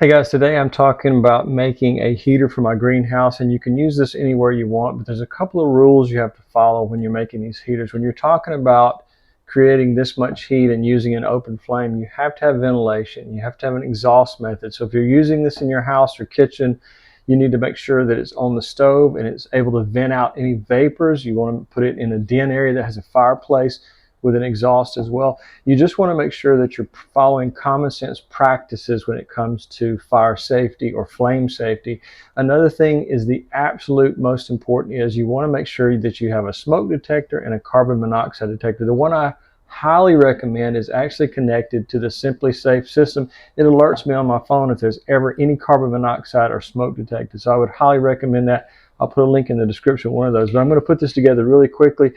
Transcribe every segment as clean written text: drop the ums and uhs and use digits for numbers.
Hey guys, today I'm talking about making a heater for my greenhouse, and you can use this anywhere you want, but there's a couple of rules you have to follow when you're making these heaters. When you're talking about creating this much heat and using an open flame, you have to have ventilation. You have to have an exhaust method. So if you're using this in your house or kitchen, you need to make sure that it's on the stove and it's able to vent out any vapors. You want to put it in a den area that has a fireplace with an exhaust as well. You just want to make sure that you're following common sense practices when it comes to fire safety or flame safety. Another thing is the absolute most important is you want to make sure that you have a smoke detector and a carbon monoxide detector. The one I highly recommend is actually connected to the Simply Safe system. It alerts me on my phone if there's ever any carbon monoxide or smoke detected. So I would highly recommend that. I'll put a link in the description of one of those, but I'm going to put this together really quickly.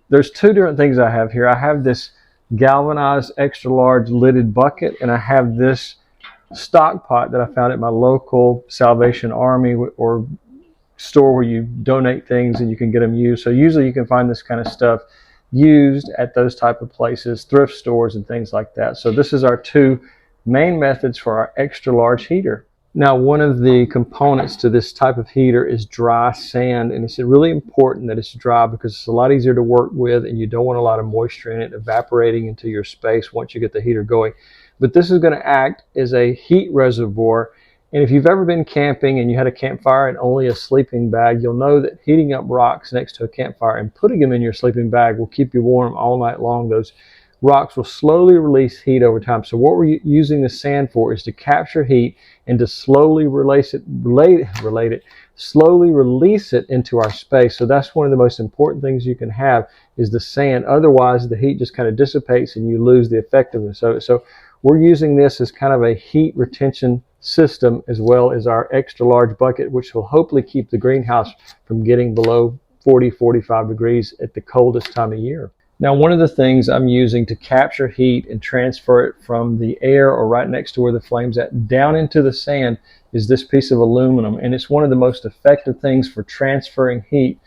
There's two different things I have here. I have this galvanized extra large lidded bucket, and I have this stock pot that I found at my local Salvation Army or store where you donate things and you can get them used. So usually you can find this kind of stuff used at those type of places, thrift stores and things like that. So this is our two main methods for our extra large heater. Now, one of the components to this type of heater is dry sand, and it's really important that it's dry because it's a lot easier to work with and you don't want a lot of moisture in it evaporating into your space once you get the heater going. But this is going to act as a heat reservoir, and if you've ever been camping and you had a campfire and only a sleeping bag, you'll know that heating up rocks next to a campfire and putting them in your sleeping bag will keep you warm all night long. Those rocks will slowly release heat over time. So what we're using the sand for is to capture heat and to slowly release it into our space. So that's one of the most important things you can have is the sand. Otherwise, the heat just kind of dissipates and you lose the effectiveness of it. So we're using this as kind of a heat retention system as well as our extra large bucket, which will hopefully keep the greenhouse from getting below 40-45 degrees at the coldest time of year. Now, one of the things I'm using to capture heat and transfer it from the air or right next to where the flame's at down into the sand is this piece of aluminum. And it's one of the most effective things for transferring heat.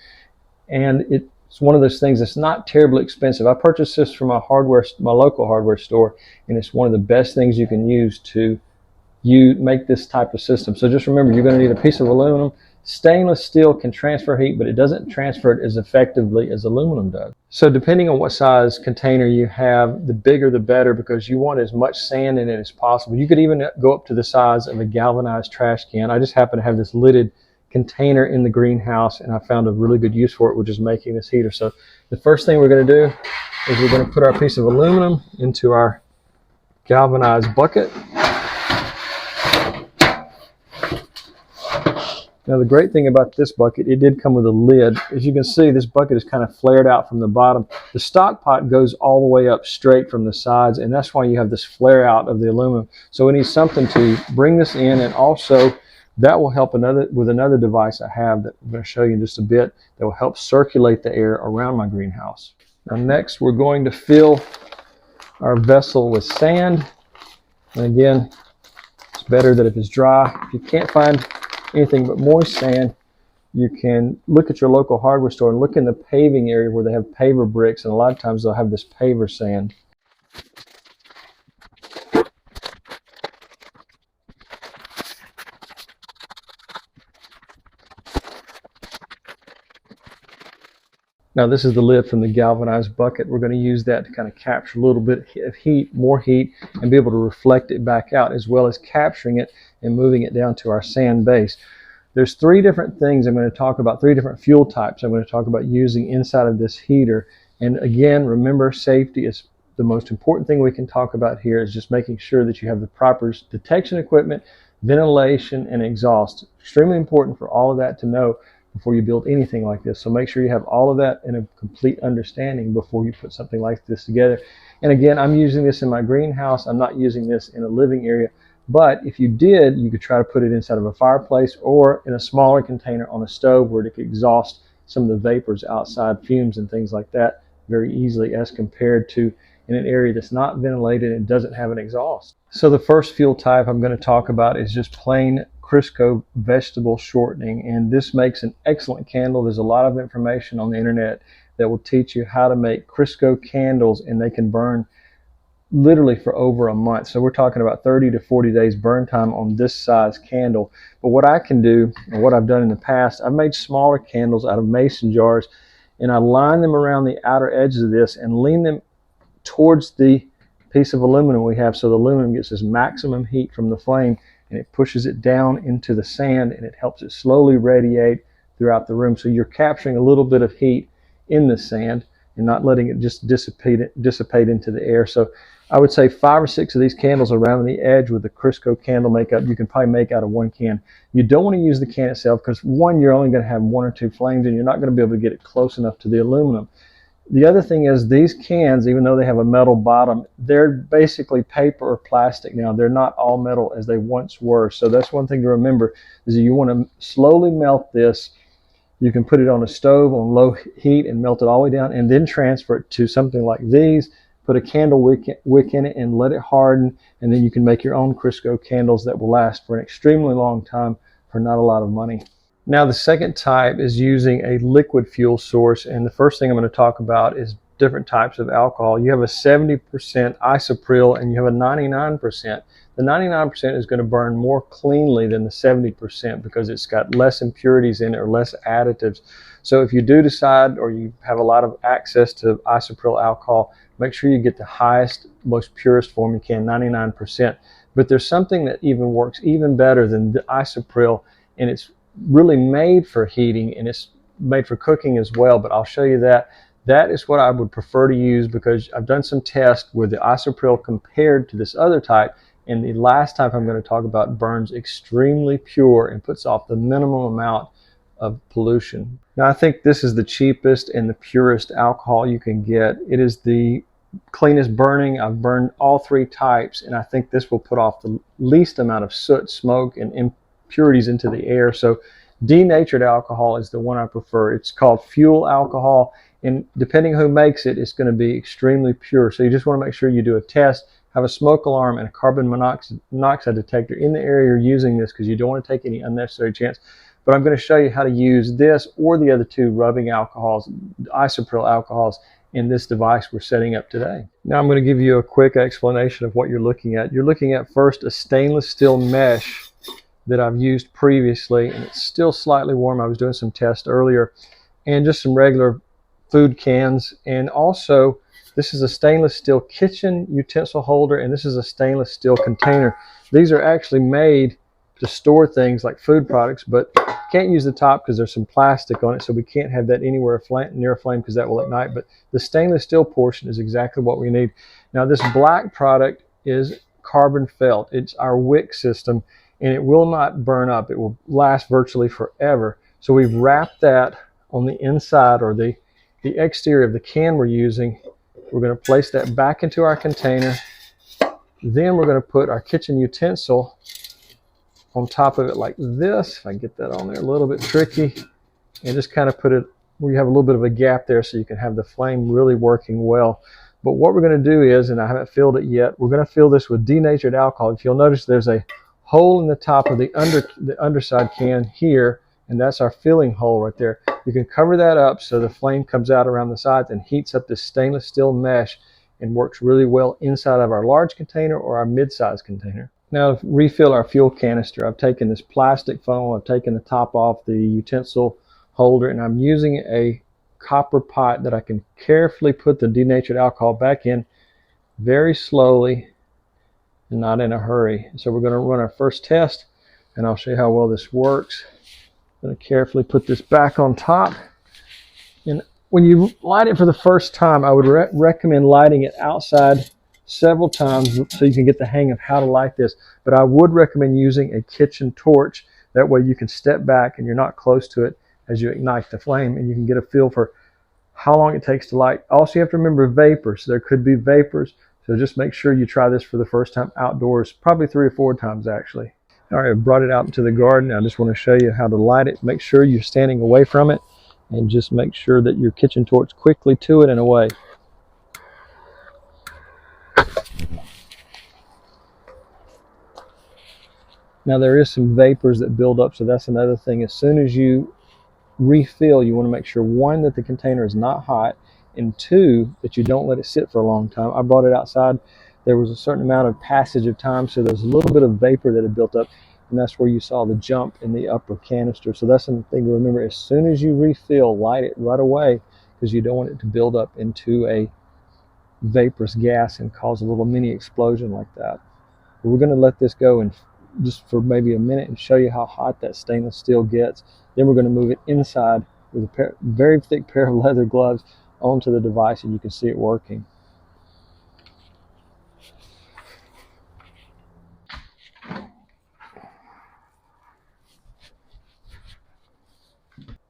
And it's one of those things that's not terribly expensive. I purchased this from my local hardware store, and it's one of the best things you can use to make this type of system. So just remember, you're going to need a piece of aluminum. Stainless steel can transfer heat, but it doesn't transfer it as effectively as aluminum does. So depending on what size container you have, the bigger the better because you want as much sand in it as possible. You could even go up to the size of a galvanized trash can. I just happen to have this lidded container in the greenhouse, and I found a really good use for it, which is making this heater. So the first thing we're going to do is we're going to put our piece of aluminum into our galvanized bucket. Now the great thing about this bucket, it did come with a lid. As you can see, this bucket is kind of flared out from the bottom. The stock pot goes all the way up straight from the sides, and that's why you have this flare out of the aluminum. So we need something to bring this in, and also that will help with another device I have that I'm going to show you in just a bit that will help circulate the air around my greenhouse. Now next we're going to fill our vessel with sand. And again, it's better that if it's dry. If you can't find anything but moist sand, you can look at your local hardware store and look in the paving area where they have paver bricks, and a lot of times they'll have this paver sand. Now this is the lid from the galvanized bucket. We're going to use that to kind of capture a little bit of heat, more heat, and be able to reflect it back out, as well as capturing it and moving it down to our sand base. There's three different things I'm going to talk about, three different fuel types I'm going to talk about using inside of this heater. And again, remember, safety is the most important thing we can talk about here, is just making sure that you have the proper detection equipment, ventilation, and exhaust. Extremely important for all of that to know before you build anything like this. So make sure you have all of that in a complete understanding before you put something like this together. And again, I'm using this in my greenhouse. I'm not using this in a living area. But if you did, you could try to put it inside of a fireplace or in a smaller container on a stove where it could exhaust some of the vapors outside, fumes and things like that very easily, as compared to in an area that's not ventilated and doesn't have an exhaust. So the first fuel type I'm going to talk about is just plain Crisco vegetable shortening, and this makes an excellent candle. There's a lot of information on the internet that will teach you how to make Crisco candles, and they can burn literally for over a month. So we're talking about 30 to 40 days burn time on this size candle. But what I can do, and what I've done in the past, I've made smaller candles out of mason jars, and I line them around the outer edges of this and lean them towards the piece of aluminum we have, so the aluminum gets this maximum heat from the flame, and it pushes it down into the sand, and it helps it slowly radiate throughout the room. So you're capturing a little bit of heat in the sand and not letting it just dissipate into the air. So I would say 5 or 6 of these candles around the edge with the Crisco candle makeup you can probably make out of one can. You don't want to use the can itself because, one, you're only going to have 1 or 2 flames and you're not going to be able to get it close enough to the aluminum. The other thing is these cans, even though they have a metal bottom, they're basically paper or plastic now. They're not all metal as they once were. So that's one thing to remember, is that you want to slowly melt this. You can put it on a stove on low heat and melt it all the way down, and then transfer it to something like these. Put a candle wick in it and let it harden, and then you can make your own Crisco candles that will last for an extremely long time for not a lot of money. Now the second type is using a liquid fuel source, and the first thing I'm going to talk about is different types of alcohol. You have a 70% isopropyl and you have a 99%. The 99% is going to burn more cleanly than the 70% because it's got less impurities in it or less additives. So if you do decide, or you have a lot of access to isopropyl alcohol, make sure you get the highest, most purest form you can, 99%. But there's something that even works even better than the isopropyl, and it's really made for heating and it's made for cooking as well, but I'll show you that. That is what I would prefer to use because I've done some tests with the isopropyl compared to this other type, and the last type I'm going to talk about burns extremely pure and puts off the minimum amount of pollution. Now I think this is the cheapest and the purest alcohol you can get. It is the cleanest burning. I've burned all 3 types, and I think this will put off the least amount of soot, smoke, and impurities into the air. So denatured alcohol is the one I prefer. It's called fuel alcohol, and depending who makes it, it's going to be extremely pure. So you just want to make sure you do a test, have a smoke alarm and a carbon monoxide detector in the area you're using this, because you don't want to take any unnecessary chance. But I'm going to show you how to use this or the other 2 rubbing alcohols, isopropyl alcohols, in this device we're setting up today. Now I'm going to give you a quick explanation of what you're looking at. You're looking at first a stainless steel mesh that I've used previously, and it's still slightly warm. I was doing some tests earlier, and just some regular food cans. And also this is a stainless steel kitchen utensil holder, and this is a stainless steel container. These are actually made to store things like food products, but can't use the top because there's some plastic on it, so we can't have that anywhere near a flame because that will ignite. But the stainless steel portion is exactly what we need. Now this black product is carbon felt. It's our wick system, and it will not burn up. It will last virtually forever. So we've wrapped that on the inside, or the exterior of the can we're using. We're going to place that back into our container. Then we're going to put our kitchen utensil on top of it like this. If I can get that on there, a little bit tricky, and just kind of put it where you have a little bit of a gap there so you can have the flame really working well. But what we're going to do is, and I haven't filled it yet, we're going to fill this with denatured alcohol. If you'll notice, there's a hole in the top of the underside can here, and that's our filling hole right there. You can cover that up so the flame comes out around the sides and heats up this stainless steel mesh and works really well inside of our large container or our mid-sized container. Now to refill our fuel canister, I've taken this plastic funnel, I've taken the top off the utensil holder, and I'm using a copper pot that I can carefully put the denatured alcohol back in very slowly and not in a hurry. So we're going to run our first test, and I'll show you how well this works. I'm going to carefully put this back on top. And when you light it for the first time, I would recommend lighting it outside several times so you can get the hang of how to light this. But I would recommend using a kitchen torch. That way you can step back and you're not close to it as you ignite the flame, and you can get a feel for how long it takes to light. Also, you have to remember vapors. There could be vapors, so just make sure you try this for the first time outdoors, probably 3 or 4 times actually. All right, I brought it out into the garden. I just want to show you how to light it. Make sure you're standing away from it, and just make sure that your kitchen torch quickly to it and away. Now there is some vapors that build up, so that's another thing. As soon as you refill, you want to make sure, 1, that the container is not hot, and 2, that you don't let it sit for a long time. I brought it outside there was a certain amount of passage of time, so there's a little bit of vapor that had built up, and that's where you saw the jump in the upper canister. So that's something to remember. As soon as you refill, light it right away, because you don't want it to build up into a vaporous gas and cause a little mini explosion like that. But we're going to let this go and just for maybe a minute and show you how hot that stainless steel gets. Then we're going to move it inside with a very thick pair of leather gloves onto the device, and you can see it working.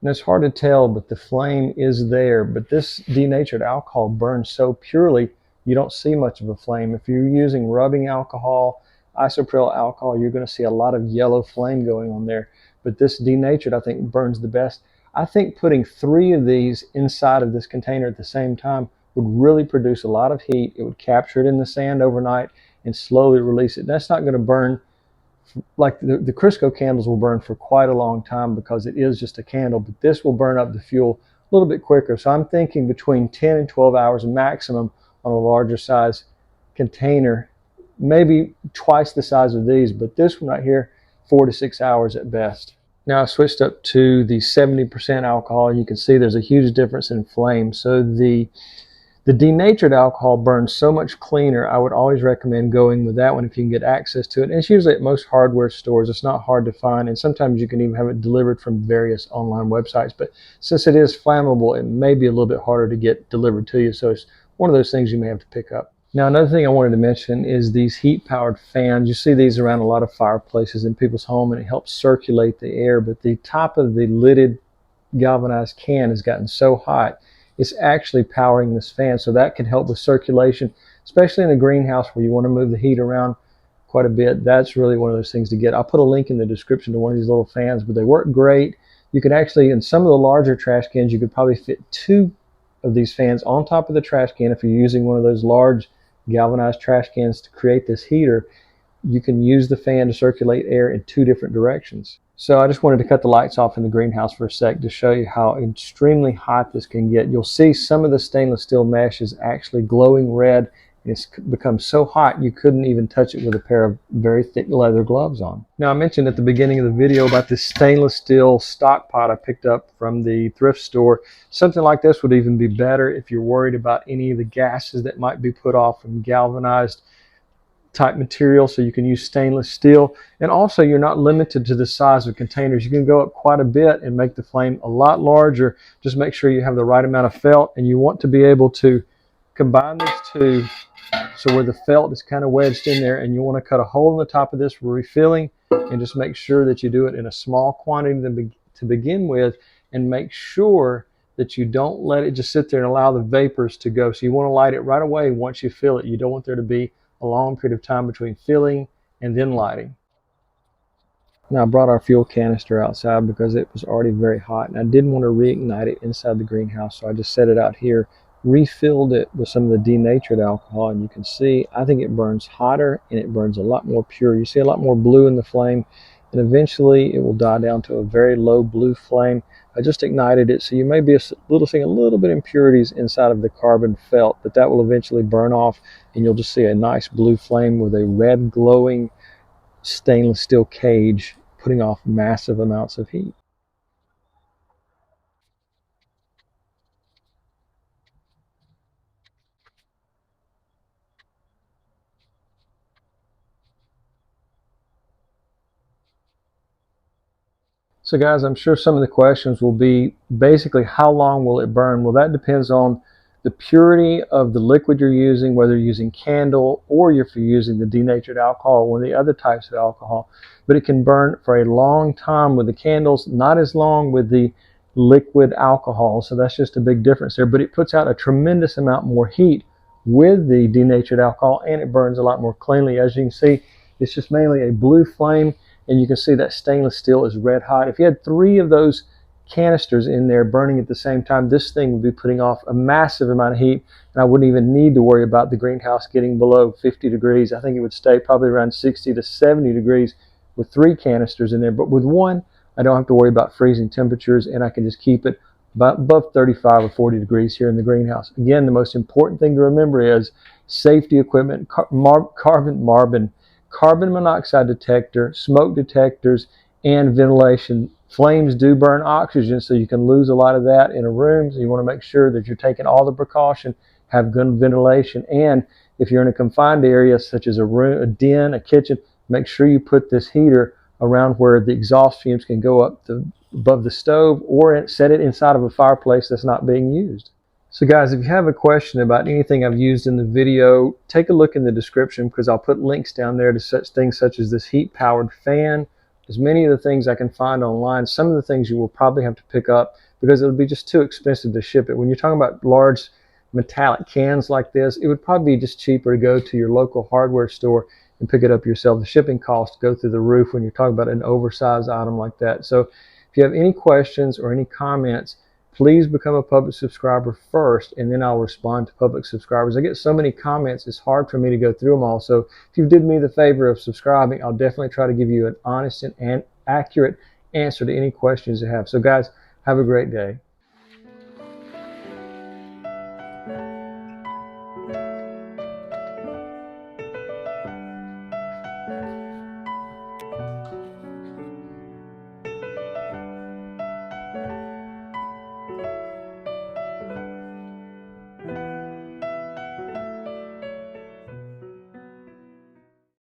And it's hard to tell, but the flame is there. But this denatured alcohol burns so purely, you don't see much of a flame. If you're using rubbing alcohol, isopropyl alcohol, you're going to see a lot of yellow flame going on there. But this denatured, I think, burns the best. I think putting 3 of these inside of this container at the same time would really produce a lot of heat. It would capture it in the sand overnight and slowly release it. That's not going to burn like the Crisco candles will burn for quite a long time because it is just a candle, but this will burn up the fuel a little bit quicker. So I'm thinking between 10 and 12 hours maximum on a larger size container, maybe twice the size of these, but this one right here, 4 to 6 hours at best. Now I switched up to the 70% alcohol, and you can see there's a huge difference in flame. So the denatured alcohol burns so much cleaner. I would always recommend going with that one if you can get access to it. And it's usually at most hardware stores. It's not hard to find, and sometimes you can even have it delivered from various online websites. But since it is flammable, it may be a little bit harder to get delivered to you. So it's one of those things you may have to pick up. Now, another thing I wanted to mention is these heat-powered fans. You see these around a lot of fireplaces in people's home, and it helps circulate the air. But the top of the lidded galvanized can has gotten so hot, it's actually powering this fan, so that can help with circulation, especially in a greenhouse where you want to move the heat around quite a bit. That's really one of those things to get. I'll put a link in the description to one of these little fans, but they work great. You can actually, in some of the larger trash cans, you could probably fit 2 of these fans on top of the trash can. If you're using one of those large galvanized trash cans to create this heater, you can use the fan to circulate air in 2 different directions. So I just wanted to cut the lights off in the greenhouse for a sec to show you how extremely hot this can get. You'll see some of the stainless steel mesh is actually glowing red, and it's become so hot you couldn't even touch it with a pair of very thick leather gloves on. Now I mentioned at the beginning of the video about this stainless steel stock pot I picked up from the thrift store. Something like this would even be better if you're worried about any of the gases that might be put off from galvanized type material, so you can use stainless steel. And also, you're not limited to the size of containers. You can go up quite a bit and make the flame a lot larger. Just make sure you have the right amount of felt, and you want to be able to combine these 2 so where the felt is kind of wedged in there, and you want to cut a hole in the top of this for refilling, and just make sure that you do it in a small quantity to begin with, and make sure that you don't let it just sit there and allow the vapors to go. So you want to light it right away once you fill it. You don't want there to be a long period of time between filling and then lighting. Now I brought our fuel canister outside because it was already very hot, and I didn't want to reignite it inside the greenhouse, so I just set it out here, refilled it with some of the denatured alcohol, and you can see I think it burns hotter and it burns a lot more pure. You see a lot more blue in the flame, and eventually it will die down to a very low blue flame. I just ignited it, so you may be seeing a little bit of impurities inside of the carbon felt, but that will eventually burn off, and you'll just see a nice blue flame with a red glowing stainless steel cage putting off massive amounts of heat. So guys, I'm sure some of the questions will be basically how long will it burn? Well, that depends on the purity of the liquid you're using, whether you're using candle or if you're using the denatured alcohol or one of the other types of alcohol. But it can burn for a long time with the candles, not as long with the liquid alcohol. So that's just a big difference there. But it puts out a tremendous amount more heat with the denatured alcohol, and it burns a lot more cleanly. As you can see, it's just mainly a blue flame, and you can see that stainless steel is red hot. If you had 3 of those canisters in there burning at the same time, this thing would be putting off a massive amount of heat, and I wouldn't even need to worry about the greenhouse getting below 50 degrees. I think it would stay probably around 60 to 70 degrees with 3 canisters in there, but with one, I don't have to worry about freezing temperatures, and I can just keep it about above 35 or 40 degrees here in the greenhouse. Again, the most important thing to remember is safety equipment, carbon monoxide detector, smoke detectors, and ventilation. Flames do burn oxygen, so you can lose a lot of that in a room. So you want to make sure that you're taking all the precaution, have good ventilation, and if you're in a confined area such as a room, a den, a kitchen, make sure you put this heater around where the exhaust fumes can go up above the stove, or set it inside of a fireplace that's not being used. So guys, if you have a question about anything I've used in the video, take a look in the description, because I'll put links down there to such things such as this heat powered fan. There's many of the things I can find online. Some of the things you will probably have to pick up because it would be just too expensive to ship it. When you're talking about large metallic cans like this, it would probably be just cheaper to go to your local hardware store and pick it up yourself. The shipping costs go through the roof when you're talking about an oversized item like that. So if you have any questions or any comments, please become a public subscriber first, and then I'll respond to public subscribers. I get so many comments, it's hard for me to go through them all. So if you did me the favor of subscribing, I'll definitely try to give you an honest and accurate answer to any questions you have. So guys, have a great day.